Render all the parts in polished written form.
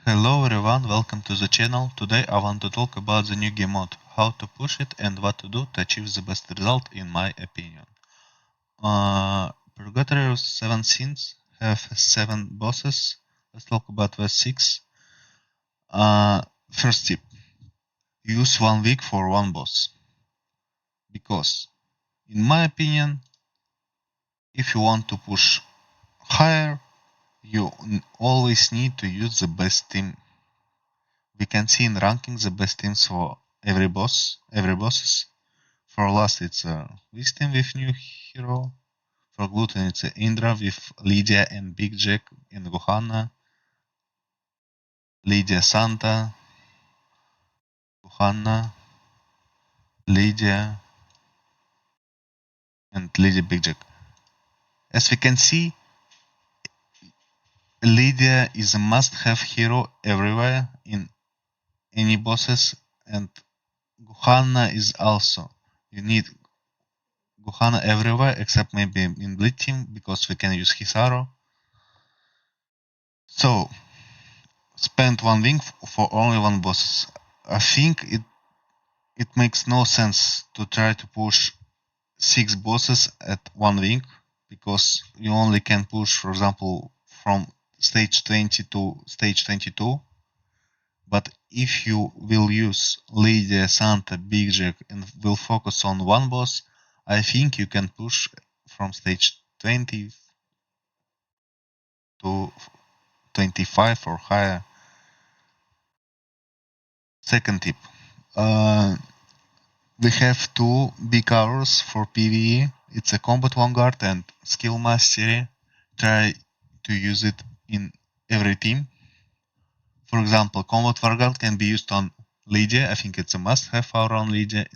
Hello everyone, welcome to the channel. Today I want to talk about the new game mode, how to push it and what to do to achieve the best result in my opinion. Purgatory 7 scenes have 7 bosses. Let's talk about verse 6. First tip, use 1 week for one boss. Because, in my opinion, if you want to push higher, you always need to use the best team. We can see in ranking the best teams for every bosses. For last it's this team with new hero. For gluten it's Indra with Lydia and Big Jack and Gohanna. Lydia Santa, Gohanna, Lydia and Lydia Big Jack. As we can see, Lydia is a must-have hero everywhere in any bosses, and Gohanna is also. You need Gohanna everywhere except maybe in Bleed team because we can use Hisaru. So spend 1 week for only one boss. I think it makes no sense to try to push 6 bosses at 1 week because you only can push, for example, from stage 20 to stage 22. But if you will use Lydia, Santa, Big Jack and will focus on one boss, I think you can push from stage 20 to 25 or higher. Second tip. We have 2 big hours for PvE. It's a Combat Vanguard and Skill Mastery. Try to use it in every team. For example, Combat Vanguard can be used on Lydia. I think it's a must-have hour on Lydia.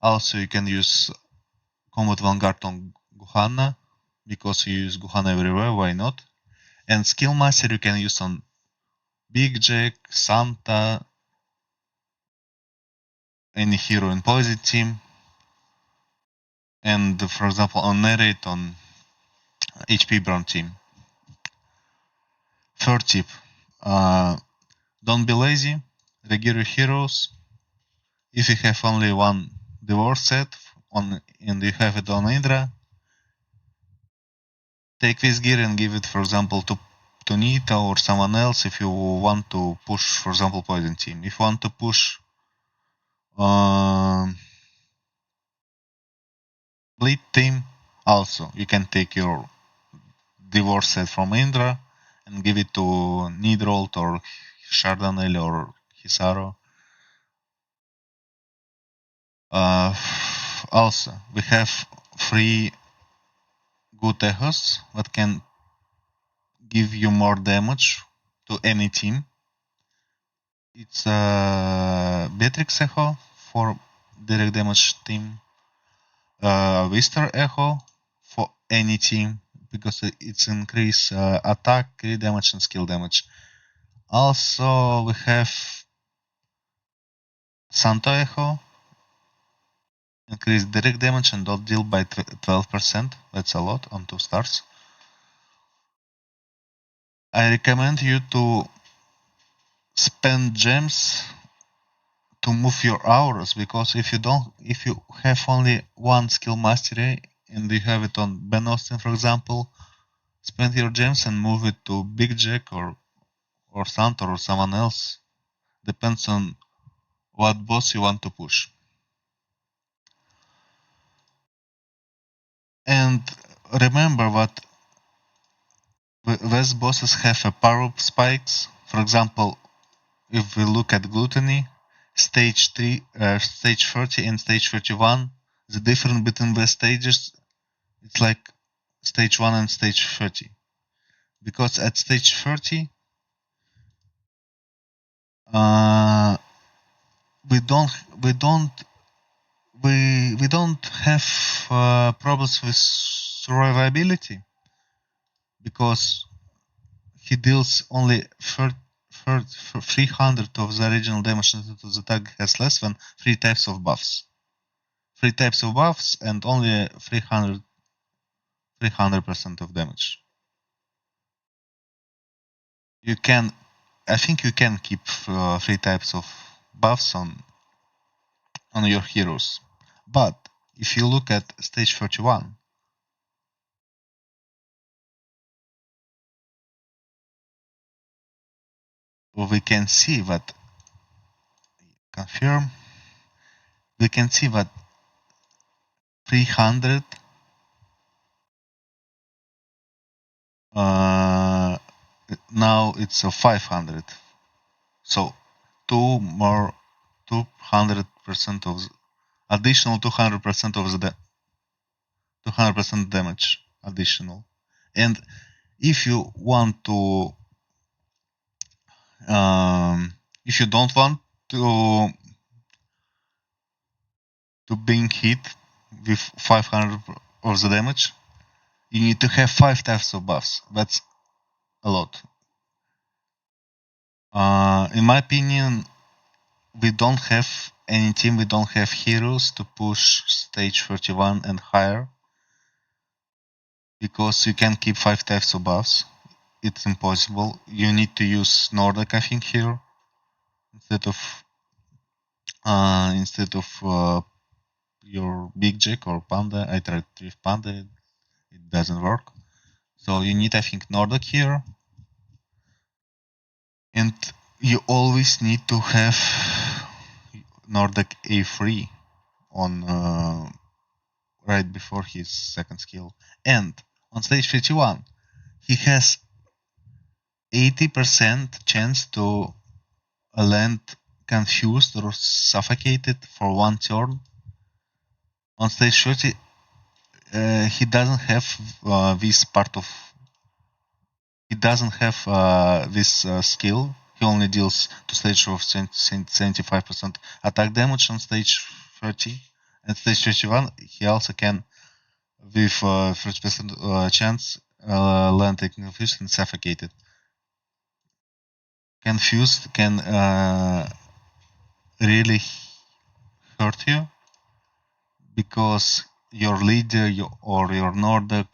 Also, you can use Combat Vanguard on Gohanna, because you use Gohanna everywhere, why not? And Skill Master you can use on Big Jack, Santa, any hero in Poison team, and for example on Narrate on HP Brown team. Third tip, don't be lazy, regular heroes. If you have only one divorce set on and you have it on Indra, take this gear and give it, for example, to Nita or someone else if you want to push, for example, Poison team. If you want to push Bleed team, also you can take your divorce set from Indra and give it to Nidrolt or Chardonnay or Hisaru. Also, we have 3 good echoes that can give you more damage to any team. It's a Beatrix Echo for direct damage team, Vistor Echo for any team because it's increase attack, crit damage and skill damage. Also we have Santo Echo, increase direct damage and dot deal by 12%, that's a lot on 2 stars. I recommend you to spend gems to move your auras, because if you have only one skill mastery and you have it on Ben Austin, for example, spend your gems and move it to Big Jack or Santa or someone else. Depends on what boss you want to push. And remember that these bosses have a power up spikes. For example, if we look at Gluttony, stage 30 and stage 31, the difference between the stages, it's like stage 1 and stage 30. Because at stage 30, we don't have problems with survivability, because he deals only 300 of the original damage to the target has less than 3 types of buffs. 3 types of buffs and only 300% of damage. You can I think you can keep 3 types of buffs on your heroes. But if you look at stage 31, we can see that confirm. We can see that 300 now it's a 500. So 200% of additional 200% of the 200% damage additional. And if you want to if you don't want to being hit with 500 of the damage, you need to have 5 types of buffs. That's a lot. In my opinion, we don't have any team, we don't have heroes to push stage 31 and higher, because you can keep 5 types of buffs. It's impossible. You need to use Nordic, I think, here instead of your Big Jack or Panda. I tried with Panda, it doesn't work. So you need, I think, Nordic here. And you always need to have Nordic A3 on right before his second skill. And on stage 51, he has 80% chance to land confused or suffocated for 1 turn. On stage 30, he doesn't have this part of. He doesn't have this skill. He only deals to stage of 75% attack damage on stage 30. And stage 31, he also can, with 30% chance, land a confused and suffocated. Confused can really hurt you, because your leader or your Nordic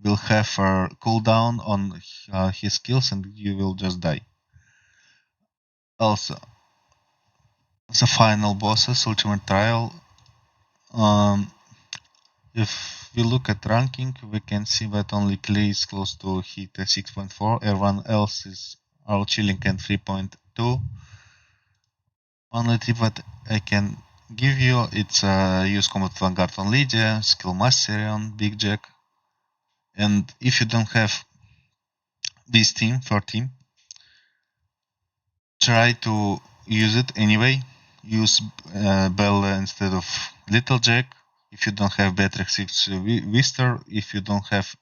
will have a cooldown on his skills and you will just die. Also, the final bosses, Ultimate Trial. If we look at ranking, we can see that only Clay is close to hit 6.4, everyone else is all chilling at 3.2. Only tip that I can give you, it's use Combat Vanguard on Lydia, Skill Mastery on Big Jack. And if you don't have this team, third team, try to use it anyway. Use Bella instead of Little Jack. If you don't have Beatrix, use Wister. If you don't have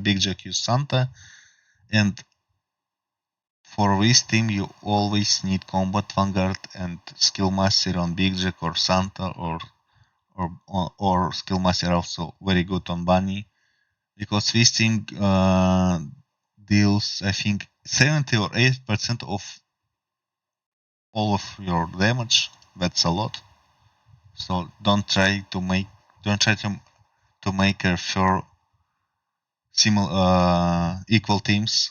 Big Jack, use Santa. And for this team, you always need Combat Vanguard and Skill Master on Big Jack or Santa, or Skill Master also very good on Bunny, because this team deals, I think, 70 or 80% of all of your damage. That's a lot. So don't try to make a fair equal teams.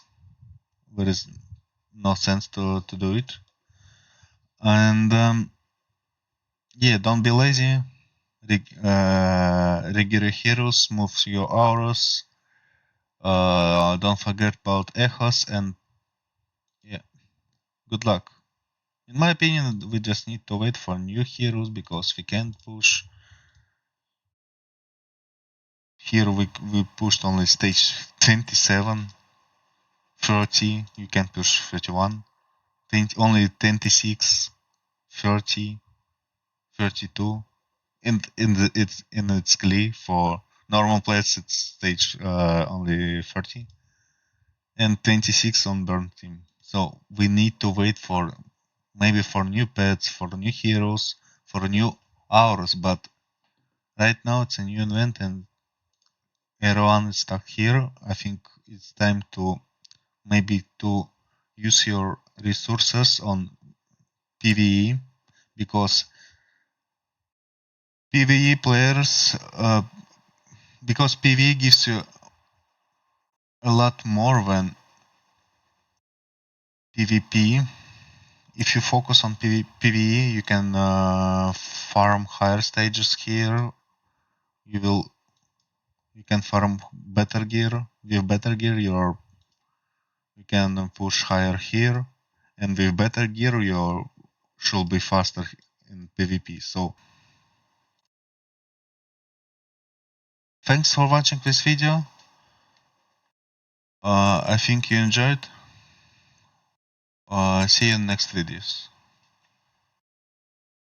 There is no sense to do it. And yeah, don't be lazy. Regular heroes, move your auras. Don't forget about echoes, and yeah, good luck. In my opinion, we just need to wait for new heroes, because we can't push. Here we pushed only stage 27, 30, you can push 31, only 26, 30, 32. And it's in its glee for normal players, it's stage only 30. And 26 on burn team. So we need to wait for maybe for new pets, for new heroes, for new auras, but right now it's a new event and everyone is stuck here. I think it's time to maybe to use your resources on PvE, because PvE players because PvE gives you a lot more than PvP. If you focus on PvE, you can farm higher stages here. You can farm better gear. With better gear, you can push higher here, and with better gear, you should be faster in PvP. So, thanks for watching this video. I think you enjoyed. See you in next videos.